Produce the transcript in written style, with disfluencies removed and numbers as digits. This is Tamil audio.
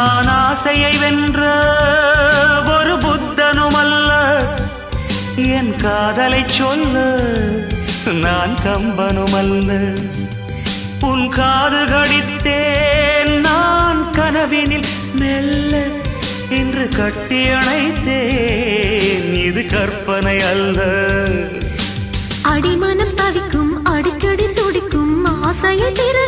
நான் ஆசையை வென்ற ஒரு புத்தனுமல்ல, என் காதலை சொல்ல நான் கம்பனுமல்ல. உன் காது கடித்தேன் நான் கனவினில் மெல்ல, இன்று கட்டி அணைத்தேன் இது கற்பனை அல்ல. அடிமனம் தவிக்கும் அடிக்கடி துடிக்கும் ஆசையை திரு